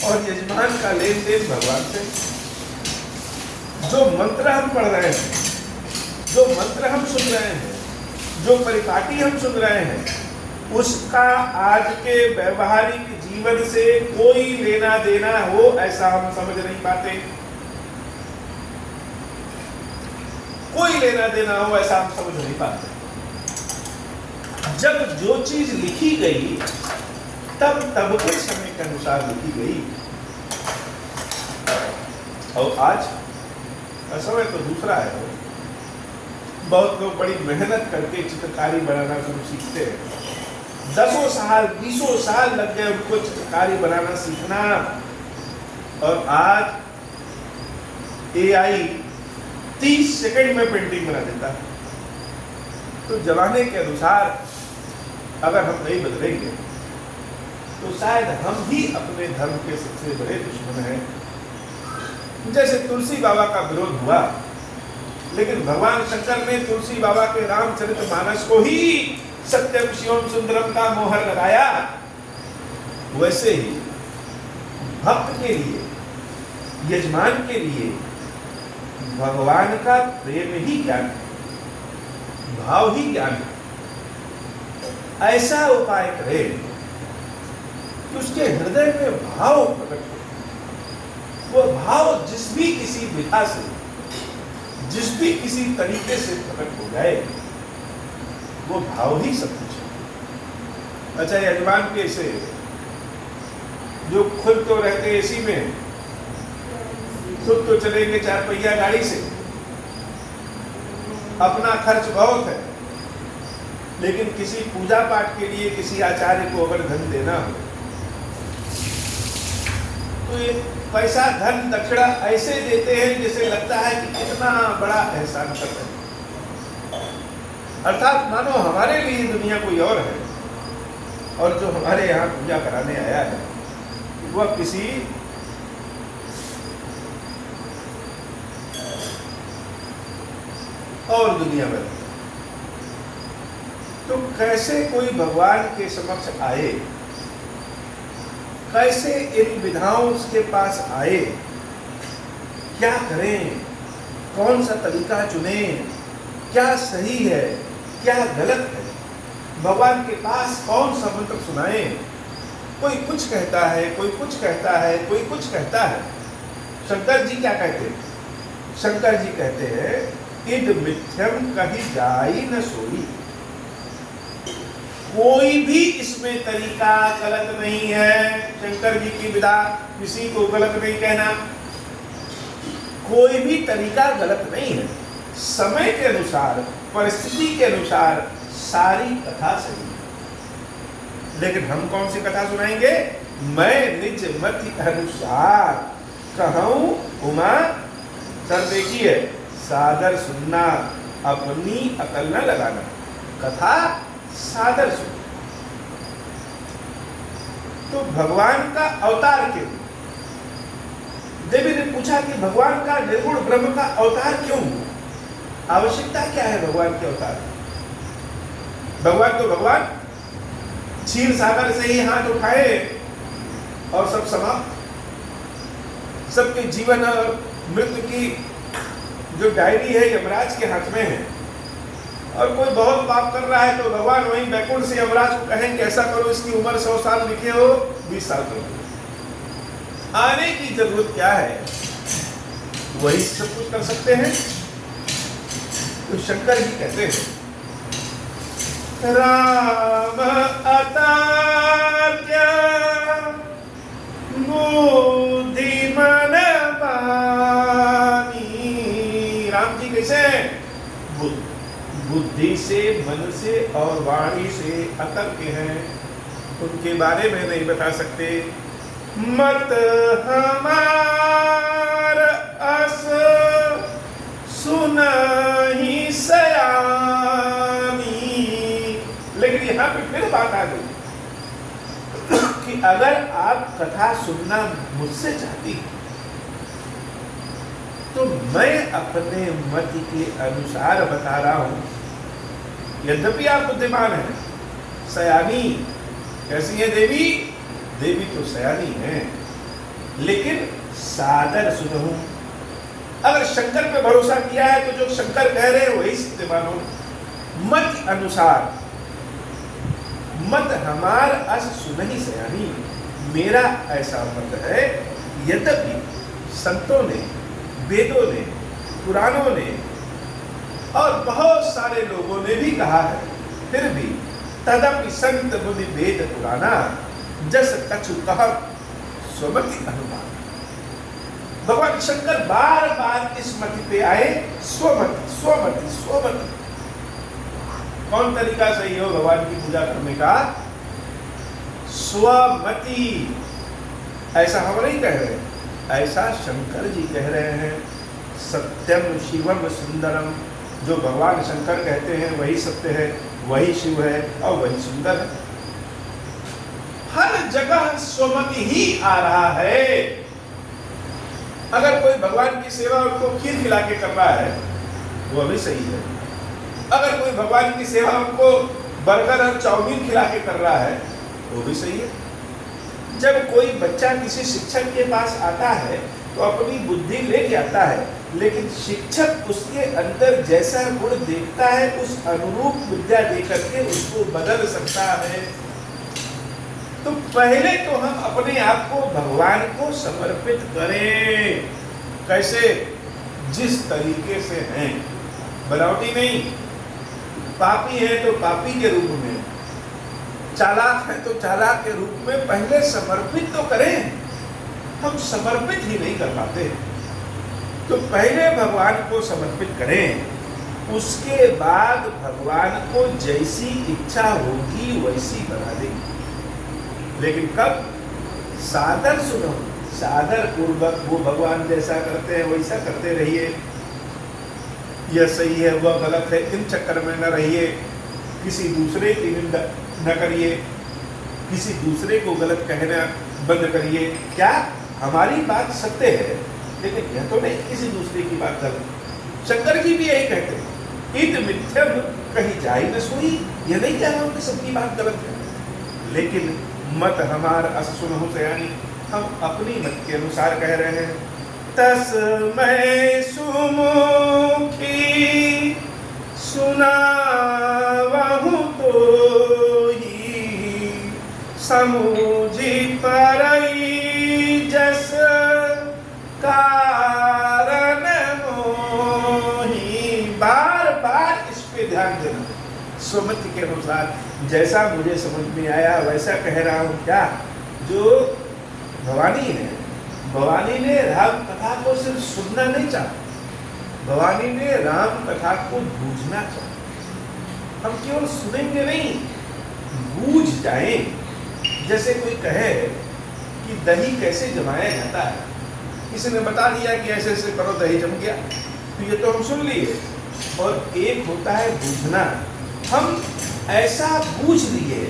और यजमान का लेन देन भगवान से। जो मंत्र हम पढ़ रहे हैं, जो मंत्र हम सुन रहे हैं, जो परिपाटी हम सुन रहे हैं, उसका आज के व्यवहारिक जीवन से कोई लेना देना हो ऐसा हम समझ नहीं पाते। कोई लेना देना हो ऐसा हम समझ नहीं पाते। जब जो चीज लिखी गई तब के समय के अनुसार लिखी गई, और आज का समय तो दूसरा है। बहुत लोग बड़ी मेहनत करके चित्रकारी बनाना शुरू सीखते हैं। 10 साल 20 साल लग गए उनको चित्रकारी बनाना सीखना, और आज एआई 30 सेकंड में पेंटिंग बना देता है। तो जमाने के अनुसार अगर हम नहीं बदलेंगे तो शायद हम ही अपने धर्म के सबसे बड़े दुश्मन हैं। जैसे तुलसी बाबा का विरोध हुआ, लेकिन भगवान शंकर ने तुलसी बाबा के रामचरितमानस को ही सत्यम शिवम सुंदरम का मोहर लगाया, वैसे ही भक्त के लिए, यजमान के लिए भगवान का प्रेम ही ज्ञान है, भाव ही ज्ञान है। ऐसा उपाय करे कि उसके हृदय में भाव प्रकट हो। वो भाव जिस भी किसी विधा से, जिस भी किसी तरीके से प्रकट हो जाए, वो भाव ही सब कुछ है। अच्छा, यजमान के से जो खुद तो रहते एसी में, खुद तो चलेंगे 4 पहिया गाड़ी से, अपना खर्च बहुत है, लेकिन किसी पूजा पाठ के लिए किसी आचार्य को अगर धन देना हो तो ये पैसा धन दक्षिणा ऐसे देते हैं जैसे लगता है कि कितना बड़ा एहसान कर रहे हैं। अर्थात मानो हमारे लिए दुनिया कोई और है, और जो हमारे यहाँ पूजा कराने आया है वह किसी और दुनिया में। तो कैसे कोई भगवान के समक्ष आए, कैसे इन विधाओं के पास आए, क्या करें, कौन सा तरीका चुनें, क्या सही है, क्या गलत है, भगवान के पास कौन सा मंत्र सुनाएं। कोई कुछ कहता है, कोई कुछ कहता है, कोई कुछ कहता है। शंकर जी क्या कहते हैं? शंकर जी कहते हैं इद मिथ्यम कही जाई न सोई। कोई भी इसमें तरीका गलत नहीं है। शंकर जी की विधा किसी को गलत नहीं कहना, कोई भी तरीका गलत नहीं है। समय के अनुसार, परिस्थिति के अनुसार सारी कथा सही है। लेकिन हम कौन सी कथा सुनाएंगे? मैं निज मति अनुसार कहूं उमा। सर देखिए, सादर सुनना, अपनी अकल न लगाना, कथा सादर सुन। तो भगवान का अवतार क्यों? देवी ने पूछा कि भगवान का निर्गुण ब्रह्म का अवतार क्यों? आवश्यकता क्या है भगवान के अवतार? भगवान तो भगवान, क्षीर सागर से ही हाथ उठाए और सब समाप्त। सबके जीवन और मृत्यु की जो डायरी है यमराज के हाथ में है। और कोई बहुत पाप कर रहा है तो भगवान वहीं बैकुंठ से यमराज को कहें कि ऐसा करो, इसकी उम्र 100 साल लिखे हो, 20 साल करो। आने की जरूरत क्या है? वही सब कुछ कर सकते हैं। तो शंकर जी कहते हैं राम अतार्य बुद्धिमान बानी। राम जी कैसे? बुद्धि से, मन से और वाणी से अतर्क हैं, उनके बारे में नहीं बता सकते। मत हमार अस सुनहि सयानी। लेकिन यहाँ पे फिर बात आ गई कि अगर आप कथा सुनना मुझसे चाहती तो मैं अपने मत के अनुसार बता रहा हूं। यद्यपि आप बुद्धिमान हैं, सयानी। कैसी है देवी? देवी तो सयानी है, लेकिन सादर सुनहूं। अगर शंकर पे भरोसा किया है तो जो शंकर कह रहे हैं वही सत्य मानो। मत अनुसार, मत हमार अस सुनहि सयानी। मेरा ऐसा मत है। यद्यपि संतों ने, वेदों ने, पुराणों ने और बहुत सारे लोगों ने भी कहा है, फिर भी तदपि संत मुनि वेद पुराना जस कछु कह स्वमति अनुमान। भगवान शंकर बार बार इस मति पे आए, स्वमति स्वमति स्वमति। कौन तरीका सही हो भगवान की पूजा करने का? स्वमति। ऐसा हम नहीं कह रहे, ऐसा शंकर जी कह रहे हैं। सत्यम शिवम सुंदरम। जो भगवान शंकर कहते हैं वही सत्य है, वही शिव है और वही सुंदर है। हर जगह सुमति ही आ रहा है। अगर कोई भगवान की सेवा उनको खीर खिला के कर रहा है वो भी सही है। अगर कोई भगवान की सेवा उनको बर्गर और चाउमीन खिला के कर रहा है वो भी सही है। जब कोई बच्चा किसी शिक्षक के पास आता है तो अपनी बुद्धि लेके आता है, लेकिन शिक्षक उसके अंदर जैसा गुण देखता है उस अनुरूप विद्या दे करके उसको बदल सकता है। तो पहले तो हम अपने आप को भगवान को समर्पित करें। कैसे? जिस तरीके से हैं, बनावटी नहीं। पापी है तो पापी के रूप में, चालाक है तो चालाक के रूप में पहले समर्पित तो करें। हम समर्पित ही नहीं कर पाते। तो पहले भगवान को समर्पित करें, उसके बाद भगवान को जैसी इच्छा होगी वैसी बना देंगे। लेकिन कब? सादर सुनो, सादर पूर्वक वो भगवान जैसा करते हैं वैसा करते रहिए। यह सही है वह गलत है इन चक्कर में न रहिए। किसी दूसरे की निंदा न करिए, किसी दूसरे को गलत कहना बंद करिए। क्या? हमारी बात सत्य है, लेकिन यह तो नहीं किसी दूसरे की बात गलत। शंकर जी भी यही कहते हैं, इत मिथ्यम कहीं जाए न सोई। यह नहीं कह रहा हूं कि सबकी बात गलत है, लेकिन मत हमार अस सुनहु सयानी, हम अपनी मत के अनुसार कह रहे हैं। तस्मै सुमुखी सुनावहु तोहि, समुझि परई जस कारण मोहि। बार बार इस पे ध्यान देना। सुमति के अनुसार जैसा मुझे समझ में आया वैसा कह रहा हूँ। क्या? जो भवानी है, भवानी ने राम कथा को सिर्फ सुनना नहीं चाहा, भवानी ने राम कथा को बूझना चाहा। हम केवल सुनेंगे नहीं, बूझ जाएं। जैसे कोई कहे कि दही कैसे जमाया जाता है, किसी ने बता दिया कि ऐसे ऐसे करो दही जम गया, तो ये तो हम सुन लिए। और एक होता है बूझना। हम ऐसा बूझ लिए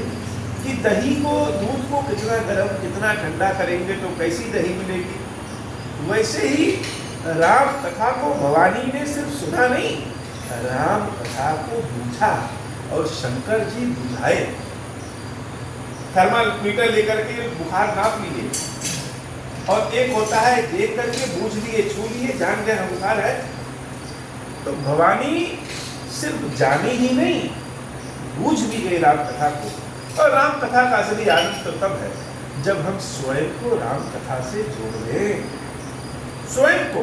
कि दही को, दूध को कितना गर्म कितना ठंडा करेंगे तो कैसी दही मिलेगी। वैसे ही राम कथा को भवानी ने सिर्फ सुना नहीं, राम कथा को बूझा और शंकर जी बुझाए। थर्मामीटर लेकर के बुखार नाप लिए, और एक होता है देख करके बूझ लिए, छू लिए, जान गए बुखार है। तो भवानी सिर्फ जानी ही नहीं, बूझ भी गए राम कथा को। और राम कथा का असली आनंद तो तब है जब हम स्वयं को राम कथा से जोड़ लें, स्वयं को।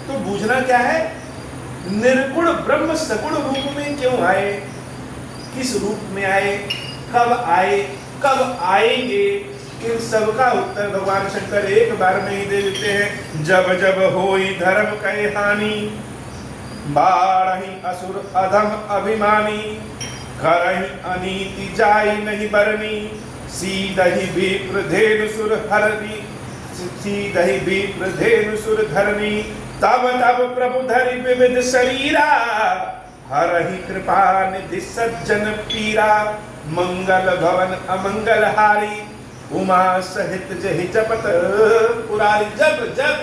तो बूझना क्या है? निर्गुण ब्रह्म सगुण रूप में क्यों आए, किस रूप में आए, कब आए, कब आएंगे, इन सबका उत्तर भगवान शंकर एक बार में ही दे देते हैं। जब जब होई धर्म कहे हानि, बाढ़हि असुर अधम अभिमानी, करहि अनीति जाई नहीं बरनी, सीधहि विप्र धेनु सुर हरनी, सीधहि विप्र धेनु सुर धरनी। तब तब प्रभु धरि विविध शरीरा, हरहि कृपा निधि सज्जन पीरा। मंगल भवन अमंगल हारी, उमा सहित जहि जपत पुरारी। जब जब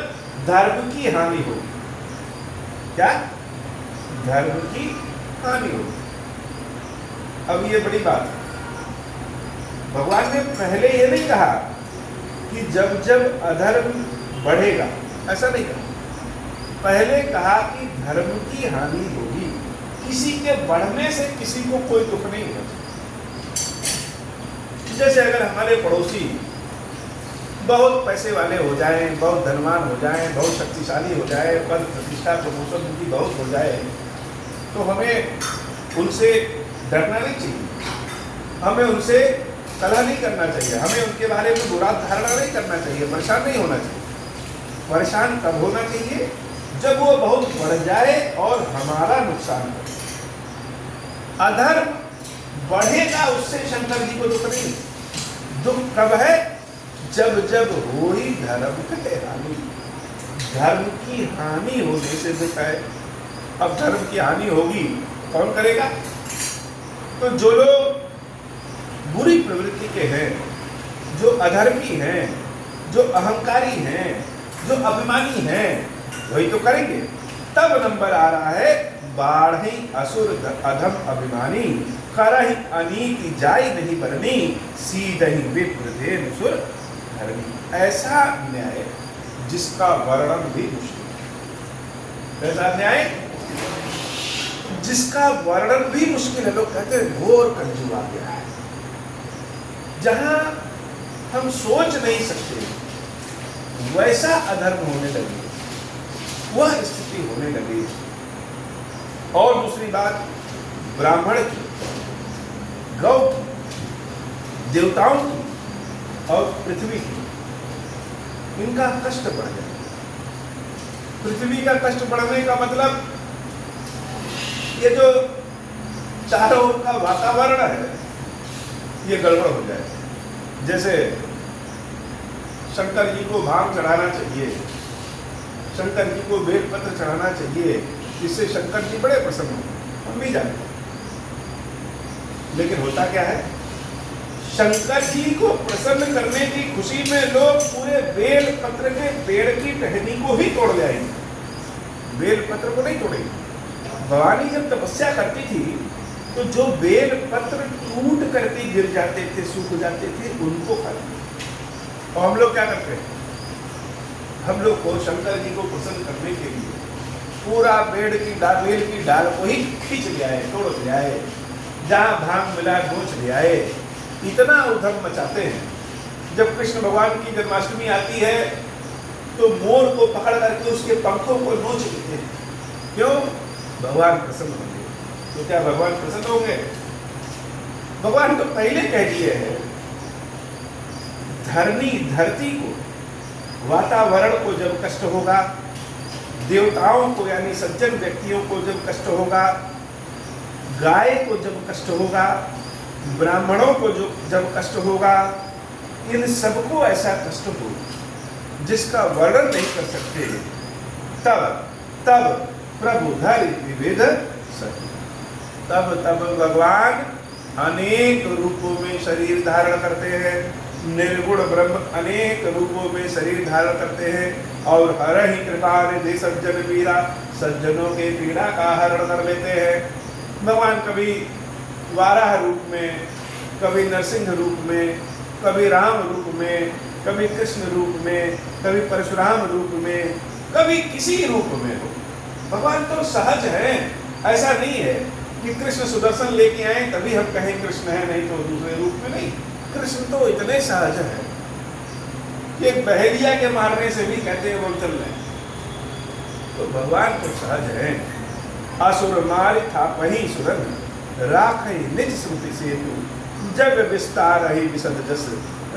धर्म की हानि हो, क्या? धर्म की हानि हो। अब ये बड़ी बात है, भगवान ने पहले ये नहीं कहा कि जब जब अधर्म बढ़ेगा, ऐसा नहीं कहा। पहले कहा कि धर्म की हानि होगी। किसी के बढ़ने से किसी को कोई दुख नहीं होगा। जैसे अगर हमारे पड़ोसी बहुत पैसे वाले हो जाएं, बहुत धनवान हो जाएं, बहुत शक्तिशाली हो जाए, पद प्रतिष्ठा प्रमोशन उनकी बहुत हो जाए, तो हमें उनसे डरना नहीं चाहिए, हमें उनसे कलह नहीं करना चाहिए, हमें उनके बारे में बुरा धारणा नहीं करना चाहिए, परेशान नहीं होना चाहिए। परेशान कब होना चाहिए? जब वो बहुत बढ़ जाए और हमारा नुकसान करे। अधर्म बढ़ेगा उससे शंकर जी को दुख नहीं। दुख कब है? जब जब होई धर्म कहे हानि। धर्म की हानि होने से दुख है। अब धर्म की हानि होगी कौन करेगा? तो जो लोग बुरी प्रवृत्ति के हैं, जो अधर्मी हैं, जो अहंकारी हैं, जो अभिमानी हैं, वही तो करेंगे। तब नंबर आ रहा है, बाढ़ी असुर अधम अभिमानी, करहि अनीति जाय नहीं बरनी, सीधहि विप्र देन सुर धरनी। ऐसा न्याय जिसका वर्णन भी मुश्किल है। ऐसा न्याय जिसका वर्णन भी मुश्किल है। लोग कहते हैं घोर कलयुग आ गया है, जहां हम सोच नहीं सकते वैसा अधर्म होने लगे, वह स्थिति होने लगी। और दूसरी बात, ब्राह्मण की, गौ की, देवताओं की और पृथ्वी की, इनका कष्ट बढ़ जाए। पृथ्वी का कष्ट बढ़ने का मतलब ये जो चारों ओर का वातावरण है ये गड़बड़ हो जाए। जैसे शंकर जी को भांग चढ़ाना चाहिए, शंकर जी को बेलपत्र चढ़ाना चाहिए, इससे शंकर जी बड़े प्रसन्न होंगे, हम भी जानते हैं। लेकिन होता क्या है, शंकर जी को प्रसन्न करने की खुशी में लोग पूरे बेल पत्र के पेड़ की टहनी को ही तोड़ जाएंगे, बेल पत्र को नहीं तोड़ेंगे। भवानी जब तपस्या करती थी तो जो बेल पत्र टूट करके गिर जाते थे, सूख जाते थे, उनको खाते। और हम लोग क्या करते हैं, हम लोग को शंकर जी को प्रसन्न करने के लिए पूरा बेल की डाल को ही खींच ले आए, तोड़ ले आए, जहाँ भांग मिला नोच ले आए, इतना उधम मचाते हैं। जब कृष्ण भगवान की जन्माष्टमी आती है तो मोर को पकड़ करके उसके पंखों को नोच लेते हैं। क्यों? भगवान प्रसन्न होंगे। तो क्या भगवान प्रसन्न होंगे? भगवान तो पहले कह दिए हैं, धरती को, वातावरण को जब कष्ट होगा, देवताओं को यानी सज्जन व्यक्तियों को जब कष्ट होगा, गाय को जब कष्ट होगा, ब्राह्मणों को जो जब कष्ट होगा, इन सबको ऐसा कष्ट हो जिसका वर्णन नहीं कर सकते, तब प्रभु धरि विविध सती, तब भगवान अनेक रूपों में शरीर धारण करते हैं, निर्गुण ब्रह्म अनेक रूपों में शरीर धारण करते हैं, और हरहि कृपा निधि सज्जन पीड़ा, सज्जनों के पीड़ा का हरण कर लेते हैं। भगवान कभी वाराह रूप में, कभी नरसिंह रूप में, कभी राम रूप में, कभी कृष्ण रूप में, कभी परशुराम रूप में, कभी किसी रूप में हो। भगवान तो सहज है, ऐसा नहीं है कि कृष्ण सुदर्शन लेके आए तभी हम कहें कृष्ण है, नहीं तो दूसरे रूप में नहीं। कृष्ण तो इतने सहज है कि एक बहेलिया के मारने से भी कहते हैं वो चल रहे हैं। तो भगवान तो सहज है। असुर मार था वही सुरन, राखै निज श्रुति सेतु, जग विस्तार ही विशद जस,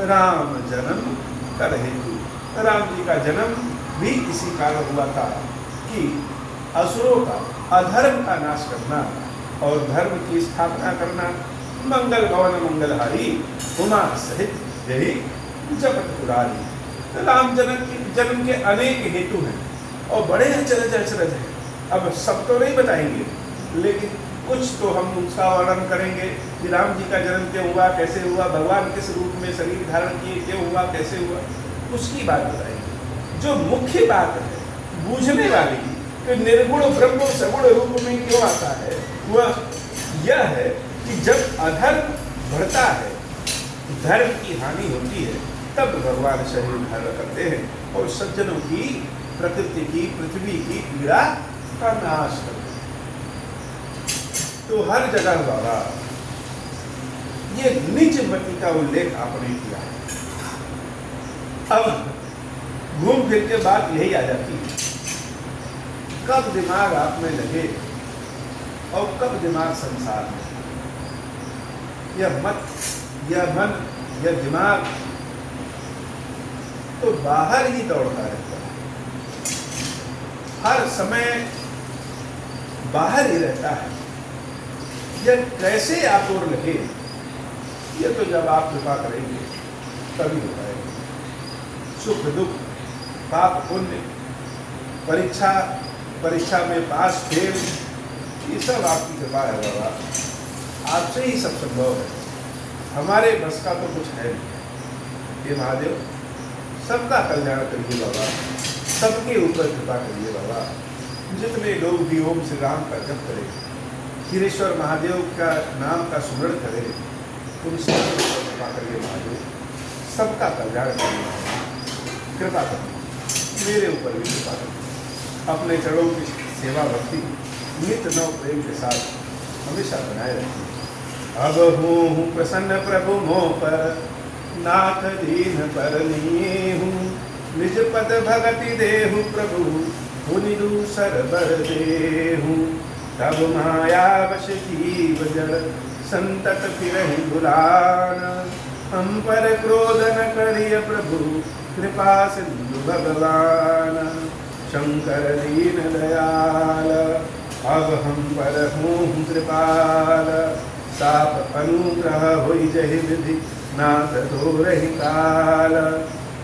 राम जन्म कर हेतु। राम जी का जन्म भी इसी कारण हुआ था कि असुरों का, अधर्म का नाश करना और धर्म की स्थापना करना। मंगल भवन मंगलहारी, उमा सहित यही जपत पुरारी। राम जन्म के अनेक हेतु हैं और बड़े अचरज हैं। अब सब तो नहीं बताएंगे, लेकिन कुछ तो हम उसका वर्णन करेंगे कि राम जी का जन्म क्यों हुआ, कैसे हुआ, भगवान किस रूप में शरीर धारण किए, क्यों हुआ, कैसे हुआ, उसकी बात बताएंगे। जो मुख्य बात है बूझने वाली कि निर्गुण ब्रह्म सगुण रूप में क्यों आता है, वह यह है कि जब अधर्म बढ़ता है, धर्म की हानि होती है, तब भगवान शरीर धारण करते हैं और सज्जनों की, प्रकृति की, पृथ्वी की पीड़ा का नाश करते हैं। तो हर जगह बाबा ये निज मति का उल्लेख आपने किया है। अब घूम फिर के बात यही आ जाती है, कब दिमाग आप में लगे और कब दिमाग संसार में। यह मत, यह मन, यह दिमाग तो बाहर ही दौड़ता रहता है, हर समय बाहर ही रहता है। यह कैसे आप और लगे, ये तो जब आप कृपा करेंगे तभी हो पाएगा। सुख दुख, पाप पुण्य, परीक्षा में पास फेल, ये सब आपकी कृपा है बाबा, आपसे ही सब संभव है। हमारे बस का तो कुछ है नहीं। हे महादेव सबका कल्याण करिए बाबा, सबके ऊपर कृपा करिए बाबा। जितने लोग भी ओम श्री राम का जप करें, खीरेश्वर महादेव का नाम का सुमरण करें, उन सबके ऊपर कृपा करिए महादेव, सबका कल्याण करिए, कृपा करिए, मेरे ऊपर भी कृपा करिए। अपने चरणों की सेवा भक्ति नित्य नव प्रेम के साथ हमेशा बनाए रखिए। अब हूँ प्रसन्न प्रभु मोह पर, नाथ दीन पर हूँ, निज पद भगति देहु प्रभु, हुनि दूसर बर देहु। तब माया वश जीव जड़, संतत फिरहि भुलान, हम पर क्रोध न करिय प्रभु, कृपा सिंधु भगवान। शंकर दीन दयाल, अब हम पर हूँ कृपाल, साप अनुग्रह होई जहि विधि, नाथ धोरहि काल।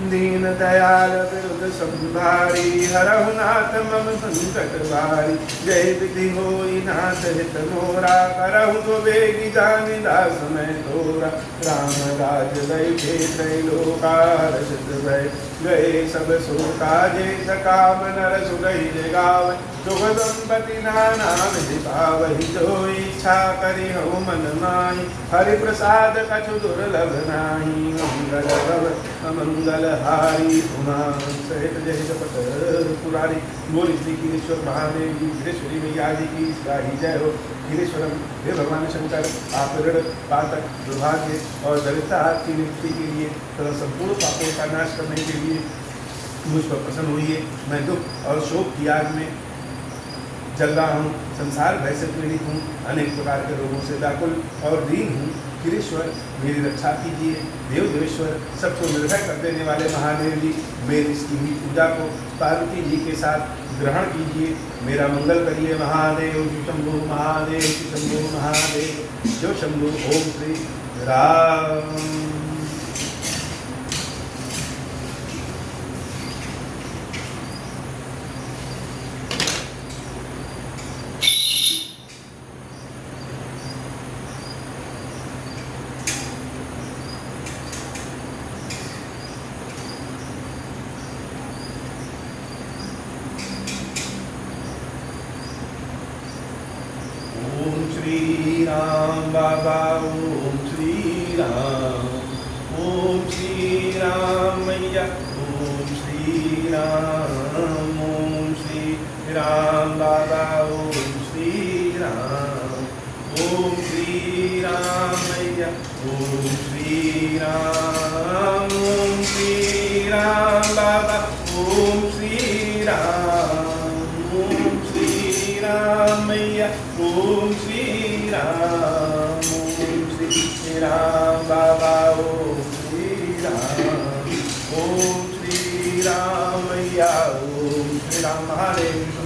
दीन दयाल विरुद्ध संभारी, हरहु नाथ मम संकट भारी। जय विधि होई नाथ हित मोरा, करहु तो बेगी जानि दास मैं तोरा। राम राज लय के त्रैलोकार सिद्ध भय, गए सब सो काजे सकाम नर सुगहि जय गावै। शुभ दंपति नाना विधि पावहि, जो इच्छा करि हो मन माहि। हरि प्रसाद कछु दुर्लभ नाही, मंगल भव मंगल हारी। उमा सहित जय जपत पुरारी, बोल श्री खीरेश्वर महादेव जी, खीरेश्वरी मैया जी की गाही जय हो। खीरेश्वरम हे भगवान शंकर, आप ऋण पातक दुर्भाग्य और दरिद्रता की निवृत्ति के लिए तथा संपूर्ण पापों का नाश करने के लिए मुझ पर प्रसन्न होइए। मैं दुख और शोक की आग में जल रहा हूँ, संसार भय से पीड़ित हूँ, अनेक प्रकार के रोगों से व्याकुल और दीन हूँ। खीरेश्वर मेरी रक्षा कीजिए। देव देवेश्वर सबको निर्भय कर देने वाले महादेव जी, मेरी इसकी हुई पूजा को पार्वती जी के साथ ग्रहण कीजिए, मेरा मंगल करिए। महादेव शंभु महादेव शंभु महादेव शिव शंभु। ओम श्री राम। श्री राम बाबा, ओम श्री राम, ओम श्री राम मैया, ओम श्री राम, ओम श्री राम बाबा, ओम श्री राम, ओम श्री राम मैया, ओम श्री राम, ओम श्री राम बाबा, ओम श्री राम, ओम श्री राम मैया, ओम श्री राम, ओम श्री राम बाबा, ओम श्री राम, ओम श्री राम मैया, ओम श्री राम। महादेव।